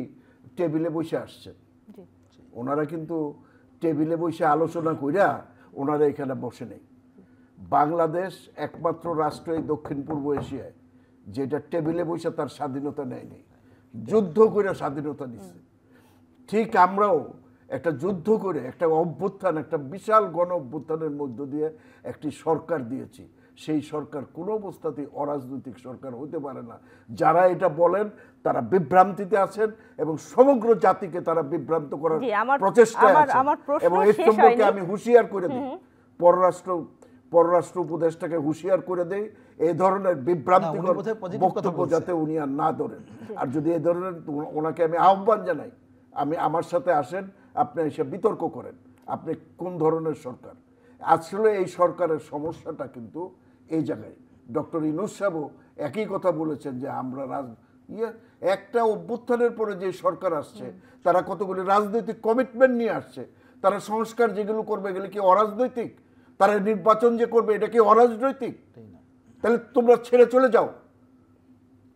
টেবিলে বসে আসছেন? ওনারা কিন্তু টেবিলে বসে আলোচনা কইরা ওনারা এখানে বসে নেই। বাংলাদেশ একমাত্র রাষ্ট্র এই দক্ষিণ পূর্ব এশিয়ায় যেটা টেবিলে বসে তার স্বাধীনতা নেয়নি, যুদ্ধ করে স্বাধীনতা নিচ্ছে। ঠিক আমরাও একটা যুদ্ধ করে একটা অভ্যুত্থান, একটা বিশাল গণ অভ্যুত্থানের মধ্য দিয়ে একটি সরকার দিয়েছি। সেই সরকার কোনো অবস্থাতেই অরাজনৈতিক সরকার হতে পারে না। যারা এটা বলেন তারা বিভ্রান্তিতে আছেন এবং সমগ্র জাতিকে তারা বিভ্রান্ত করার প্রচেষ্টায় আছেন। এবং এই সম্পর্কে আমি হুঁশিয়ার করে দিই, পররাষ্ট্র উপদেষ্টাকে হুঁশিয়ার করে দেই, এই ধরনের বিভ্রান্তিকর বক্তব্য যাতে উনি আর না ধরেন। আর যদি এই ধরনের, ওনাকে আমি আহ্বান জানাই, আমার সাথে আসেন, আপনি এসে বিতর্ক করেন, আপনি কোন ধরনের সরকার। আসলে এই সরকারের সমস্যাটা কিন্তু এই জায়গায়। ডক্টর ইউনূস সাহেবও একই কথা বলেছেন যে আমরা একটা অভ্যুত্থানের পরে যে সরকার আসছে, তারা কতগুলি রাজনৈতিক কমিটমেন্ট নিয়ে আসছে। তারা সংস্কার যেগুলো করবে এগুলো কি অরাজনৈতিক? তারা নির্বাচন যে করবে এটা কি অরাজনৈতিক? তাহলে তোমরা ছেড়ে চলে যাও।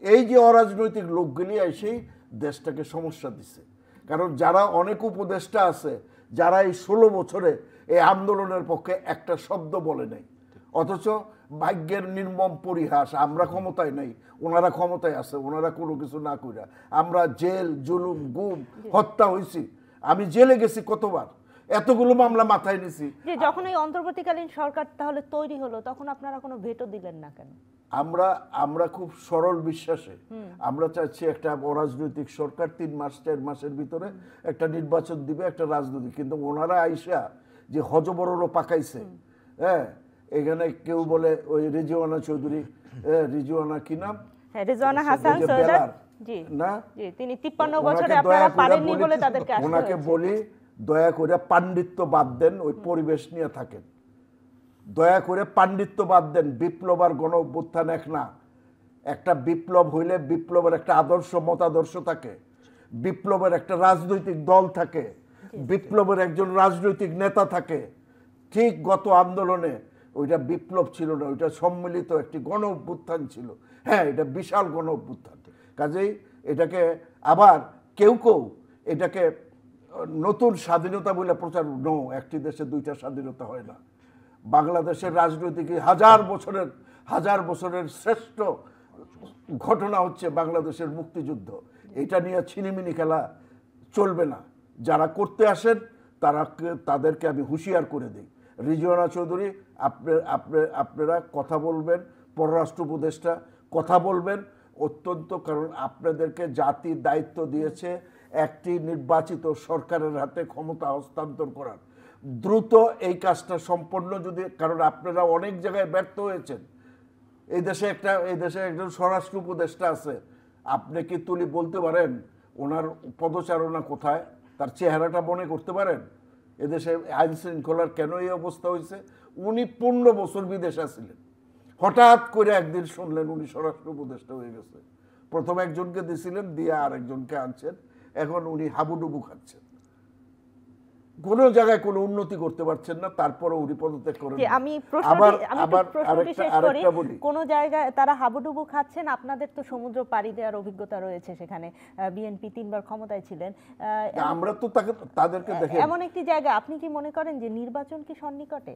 এই যে অরাজনৈতিক লোকগুলি এসেই দেশটাকে সমস্যা দিচ্ছে। কারণ যারা অনেক উপদেষ্টা আছে, যারা এই 16 বছরে এই আন্দোলনের পক্ষে একটা শব্দ বলে নাই, অথচ ভাগ্যের নির্মম পরিহাস, আমরা ক্ষমতায় নাই, ওনারা ক্ষমতায় আছে, ওনারা কোনো কিছু না কইরা আমরা জেল, জুলুম, গুম, হত্যা হয়েছি। আমি জেলে গেছি কতবার, এতগুলো মামলা মাথায় নিছি। যে যখন এই অন্তর্বর্তীকালীন সরকার তাহলে তৈরি হলো, তখন আপনারা কোনো ভেটো দিলেন না কেন? আমরা খুব সরল বিশ্বাসে আমরা চাচ্ছি একটা অরাজনৈতিক সরকার 3 মাস 4 মাসের ভিতরে একটা নির্বাচন দিবে, একটা রাজনৈতিক। কিন্তু ওনারা আইসা যে হজবরল পাকাইছে, হ্যাঁ, এখানে কেউ বলে ওই রিজওয়ানা চৌধুরী, রিজওয়ানা কি নাম, রিজওয়ানা হাসান সৈয়দ, জি না, জি, তিনি 53 বছরে আপনারা পারেননি বলে তাদেরকে আসতে হয়েছে। ওনাকে বলি দয়া করে পাণ্ডিত্য বাদ দেন, ওই পরিবেশ নিয়ে থাকেন, দয়া করে পাণ্ডিত্য বাদ দেন। বিপ্লব আর গণ অভ্যুত্থান এক না। একটা বিপ্লব হইলে বিপ্লবের একটা আদর্শ মতাদর্শ থাকে, বিপ্লবের একটা রাজনৈতিক দল থাকে, বিপ্লবের একজন রাজনৈতিক নেতা থাকে। ঠিক গত আন্দোলনে ওইটা বিপ্লব ছিল না, ওইটা সম্মিলিত একটি গণ অভ্যুত্থান ছিল। হ্যাঁ, এটা বিশাল গণ অভ্যুত্থান। কাজেই এটাকে আবার কেউ এটাকে নতুন স্বাধীনতা বলে প্রচার, নো, একটি দেশে 2টা স্বাধীনতা হয় না। বাংলাদেশের রাজনৈতিক হাজার বছরের শ্রেষ্ঠ ঘটনা হচ্ছে বাংলাদেশের মুক্তিযুদ্ধ। এটা নিয়ে ছিনিমিনি খেলা চলবে না। যারা করতে আসেন তাদেরকে আমি হুঁশিয়ার করে দিই, রিজওয়ানা চৌধুরী, আপনারা কথা বলবেন, পররাষ্ট্র উপদেষ্টা কথা বলবেন অত্যন্ত, কারণ আপনাদেরকে জাতির দায়িত্ব দিয়েছে একটি নির্বাচিত সরকারের হাতে ক্ষমতা হস্তান্তর করার। দ্রুত এই কাজটা সম্পন্ন যদি, কারণ আপনারা অনেক জায়গায় ব্যর্থ হয়েছেন, এই দেশে একজন স্বরাষ্ট্র উপদেষ্টা আছে, আপনি কি তুলি বলতে পারেন ওনার পদচারণা কোথায়, তার চেহারাটা মনে করতে পারেন? এদেশে আইন শৃঙ্খলার কেন এই অবস্থা হয়েছে? উনি 15 বছর বিদেশে ছিলেন, হঠাৎ করে একদিন শুনলেন উনি স্বরাষ্ট্র উপদেষ্টা হয়ে গেছে। প্রথম একজনকে দিয়েছিলেন, দিয়ে আরেকজনকে আনছেন, এখন উনি হাবুডুবু খাচ্ছেন, কোনো জায়গায় কোনো উন্নতি করতে পারছেন না, তারপরে উনি পদত্যাগ করেন। আমি আবার প্রশ্নটি শেষ করি, আরেকটা বলি, কোন জায়গায় তারা হাবুডুবু খাচ্ছেন? আপনাদের তো সমুদ্র পাড়ি দেওয়ার অভিজ্ঞতা রয়েছে, সেখানে বিএনপি 3 বার ক্ষমতায় ছিলেন, আমরা তো তাদেরকে দেখে এমন একটি জায়গা, আপনি কি মনে করেন যে নির্বাচন কি সন্নিকটে?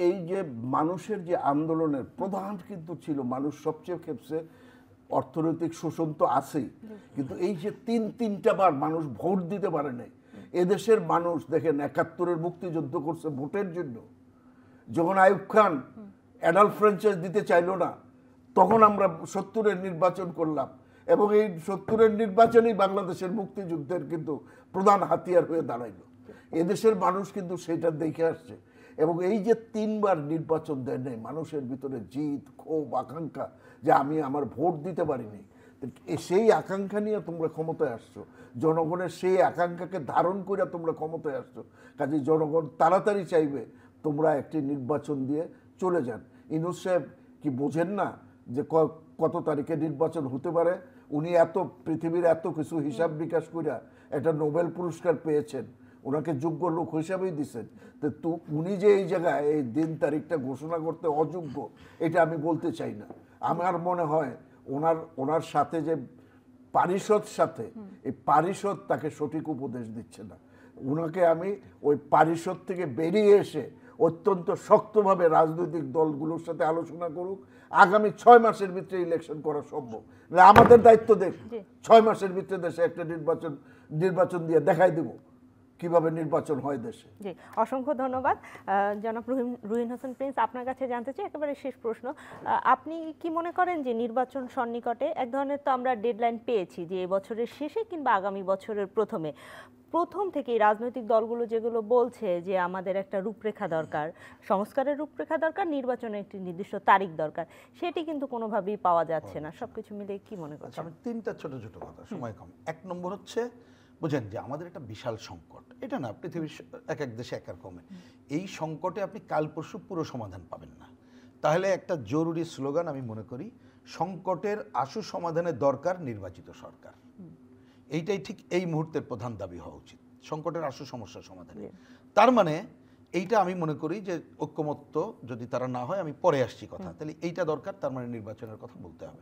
এই যে মানুষের যে আন্দোলনের প্রধান কিন্তু ছিল, মানুষ সবচেয়ে ক্ষেপছে, অর্থনৈতিক শোষণ তো আছেই, কিন্তু এই যে তিনটা বার মানুষ ভোট দিতে পারে নাই। এদেশের মানুষ দেখেন 71-এর মুক্তিযুদ্ধ করছে ভোটের জন্য। যখন আইয়ুব খান অ্যাডাল্ট ফ্র্যাঞ্চাইজ দিতে চাইলো না, তখন আমরা 70-এর নির্বাচন করলাম, এবং এই 70-এর নির্বাচনই বাংলাদেশের মুক্তিযুদ্ধের কিন্তু প্রধান হাতিয়ার হয়ে দাঁড়াইলো। এদেশের মানুষ কিন্তু সেটা দেখে আসছে, এবং এই যে 3 বার নির্বাচন দেয় নাই, মানুষের ভিতরে জিদ, ক্ষোভ, আকাঙ্ক্ষা যে আমি আমার ভোট দিতে পারিনি, সেই আকাঙ্ক্ষা নিয়ে তোমরা ক্ষমতায় আসছো, জনগণের সেই আকাঙ্ক্ষাকে ধারণ করে তোমরা ক্ষমতায় আসছো। কাজে জনগণ তাড়াতাড়ি চাইবে তোমরা একটি নির্বাচন দিয়ে চলে যান। ইউনূস সাহেব কি বোঝেন না যে কত তারিখে নির্বাচন হতে পারে? উনি পৃথিবীর এত কিছু হিসাব নিকাশ করে একটা নোবেল পুরস্কার পেয়েছেন, ওনাকে যোগ্য লোক হিসাবেই দিচ্ছেন, তো উনি যে এই জায়গায় এই দিন তারিখটা ঘোষণা করতে অযোগ্য, এটা আমি বলতে চাই না। আমার মনে হয় ওনার সাথে যে পারিষদ সাথে, এই পারিষদ তাকে সঠিক উপদেশ দিচ্ছে না। ওনাকে আমি ওই পারিষদ থেকে বেরিয়ে এসে অত্যন্ত শক্তভাবে রাজনৈতিক দলগুলোর সাথে আলোচনা করুক, আগামী 6 মাসের ভিতরে ইলেকশন করা সম্ভব। আমাদের দায়িত্ব দেখ, 6 মাসের ভিতরে দেশে একটা নির্বাচন দিয়ে দেখাই দেব কিভাবে নির্বাচন হয় দেশে। জি, অসংখ্য ধন্যবাদ জনাব রুহিন হোসেন প্রিন্স। আপনার কাছে জানতে চাই একেবারে শেষ প্রশ্ন, আপনি কি মনে করেন যে নির্বাচন সন্নিকটে? এক ধরনের তো আমরা ডেডলাইন পেয়েছি যে বছরের শেষে কিংবা আগামী বছরের প্রথম থেকেই রাজনৈতিক দলগুলো যেগুলো বলছে যে আমাদের একটা রূপরেখা দরকার, সংস্কারের রূপরেখা দরকার, নির্বাচনের একটি নির্দিষ্ট তারিখ দরকার, সেটি কিন্তু কোনোভাবেই পাওয়া যাচ্ছে না। সবকিছু মিলে কি মনে করছেন? আমি 3টা ছোট ছোট কথা, সময় কম। 1 নম্বর হচ্ছে, বুঝেন যে আমাদের একটা বিশাল সংকট, এটা না পৃথিবীর এক এক দেশে এক এক রকমের। এই সংকটে আপনি কাল পরশু পুরো সমাধান পাবেন না। তাহলে একটা জরুরি স্লোগান আমি মনে করি, সংকটের আশু সমাধানের দরকার নির্বাচিত সরকার। এইটাই ঠিক এই মুহূর্তের প্রধান দাবি হওয়া উচিত, সংকটের আশু সমস্যা সমাধানে। তার মানে এইটা আমি মনে করি যে ঐক্যমত্য যদি তারা না হয়, আমি পরে আসছি কথা, তাহলে এইটা দরকার, তার মানে নির্বাচনের কথা বলতে হবে।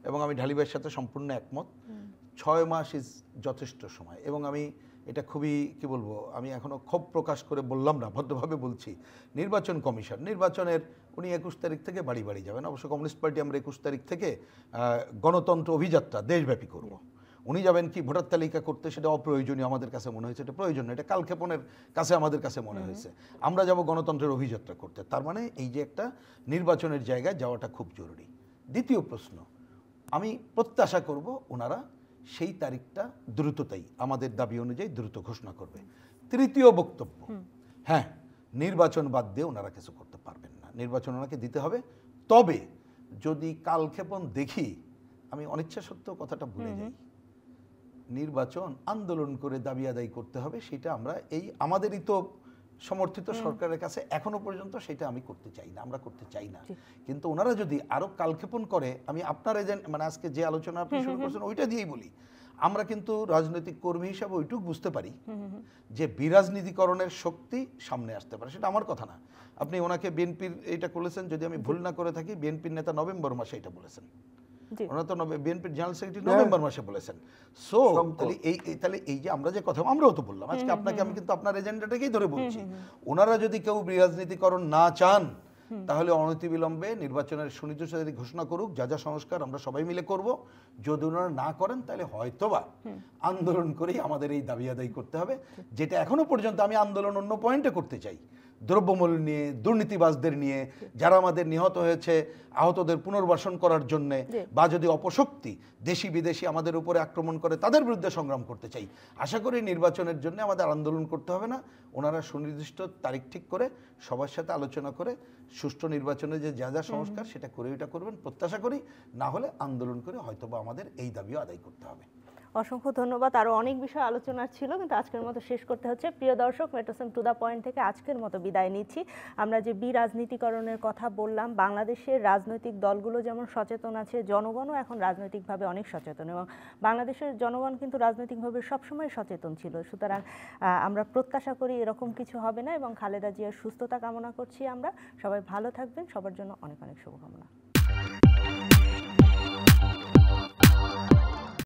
এবং আমি ঢালী ভাইয়ের সাথে সম্পূর্ণ একমত, 6 মাস ইজ যথেষ্ট সময়। এবং আমি এটা খুবই কি বলবো, আমি এখনো ক্ষোভ প্রকাশ করে বললাম না, ভদ্রভাবে বলছি, নির্বাচন কমিশন নির্বাচনের উনি 21 তারিখ থেকে বাড়ি বাড়ি যাবেন। অবশ্য কমিউনিস্ট পার্টি আমরা 21 তারিখ থেকে গণতন্ত্র অভিযাত্রা দেশব্যাপী করব। উনি যাবেন কি ভোটার তালিকা করতে, সেটা অপ্রয়োজনীয় আমাদের কাছে মনে হয়েছে, এটা প্রয়োজন না, এটা কালক্ষেপণের কাছে আমাদের কাছে মনে হয়েছে। আমরা যাব গণতন্ত্রের অভিযাত্রা করতে। তার মানে এই যে একটা নির্বাচনের জায়গায় যাওয়াটা খুব জরুরি। দ্বিতীয় প্রশ্ন, আমি প্রত্যাশা করব ওনারা সেই তারিখটা দ্রুততাই আমাদের দাবি অনুযায়ী দ্রুত ঘোষণা করবে। তৃতীয় বক্তব্য, হ্যাঁ, নির্বাচন বাদ দিয়ে ওনারা কিছু করতে পারবেন না, নির্বাচন ওনাকে দিতে হবে। তবে যদি কালক্ষেপণ দেখি, আমি অনিচ্ছা সত্ত্বেও কথাটা ভুলে যাই, নির্বাচন আন্দোলন করে দাবি আদায় করতে হবে, সেটা আমরা এই আমাদেরই তো সমর্থিত সরকারের কাছে এখনো পর্যন্ত সেটা আমি করতে চাই না, আমরা করতে চাই না। কিন্তু ওনারা যদি আরো কালক্ষেপণ করে, আমি আপনার এজেন্ট মানে আজকে যে আলোচনা আপনি শুরু করছেন ওইটা দিয়েই বলি, আমরা কিন্তু রাজনৈতিক কর্মী হিসাবে ওইটুকু বুঝতে পারি যে বিরাজনীতিকরণের শক্তি সামনে আসতে পারে। সেটা আমার কথা না, আপনি ওনাকে বিএনপির এটা করেছেন, যদি আমি ভুল না করে থাকি বিএনপির নেতা নভেম্বর মাসে এটা বলেছেন, ওনারা তো বিএনপির জেনারেল সেক্রেটারি নভেম্বর মাসে বলেছেন। সো তাহলে এই যে আমরা যে কথা আমরাও তো বললাম আজকে আপনাকে, আমি কিন্তু আপনার এজেন্ডাটাকেই ধরে বলছি, ওনারা যদি কেউ বিরাজনীতিকরণ না চান, তাহলে অনতিবিলম্বে নির্বাচনের সুনির্দিষ্ট তারিখ ঘোষণা করুক, যা যা সংস্কার আমরা সবাই মিলে করব। যদি ওনারা না করেন, তাহলে হয়তোবা আন্দোলন করেই আমাদের এই দাবি আদায় করতে হবে, যেটা এখনো পর্যন্ত আমি আন্দোলন অন্য পয়েন্টে করতে চাই, দ্রব্যমূল্য নিয়ে, দুর্নীতিবাজদের নিয়ে, যারা আমাদের নিহত হয়েছে, আহতদের পুনর্বাসন করার জন্য, বা যদি অপশক্তি দেশি বিদেশি আমাদের উপরে আক্রমণ করে তাদের বিরুদ্ধে সংগ্রাম করতে চাই। আশা করি নির্বাচনের জন্য আমাদের আন্দোলন করতে হবে না, ওনারা সুনির্দিষ্ট তারিখ ঠিক করে সবার সাথে আলোচনা করে সুষ্ঠু নির্বাচনে যে যা যা সংস্কার সেটা করে ওইটা করবেন প্রত্যাশা করি, না হলে আন্দোলন করে হয়তোবা আমাদের এই দাবিও আদায় করতে হবে। অসংখ্য ধন্যবাদ। আরও অনেক বিষয় আলোচনার ছিল, কিন্তু আজকের মতো শেষ করতে হচ্ছে। প্রিয় দর্শক, মেট্রোসেম টু দ্য পয়েন্ট থেকে আজকের মতো বিদায় নিচ্ছি। আমরা যে বিরাজনীতিকরণের কথা বললাম, বাংলাদেশের রাজনৈতিক দলগুলো যেমন সচেতন আছে, জনগণও এখন রাজনৈতিকভাবে অনেক সচেতন, এবং বাংলাদেশের জনগণ কিন্তু রাজনৈতিকভাবে সবসময় সচেতন ছিল। সুতরাং আমরা প্রত্যাশা করি এরকম কিছু হবে না, এবং খালেদা জিয়ার সুস্থতা কামনা করছি আমরা। সবাই ভালো থাকবেন, সবার জন্য অনেক অনেক শুভকামনা।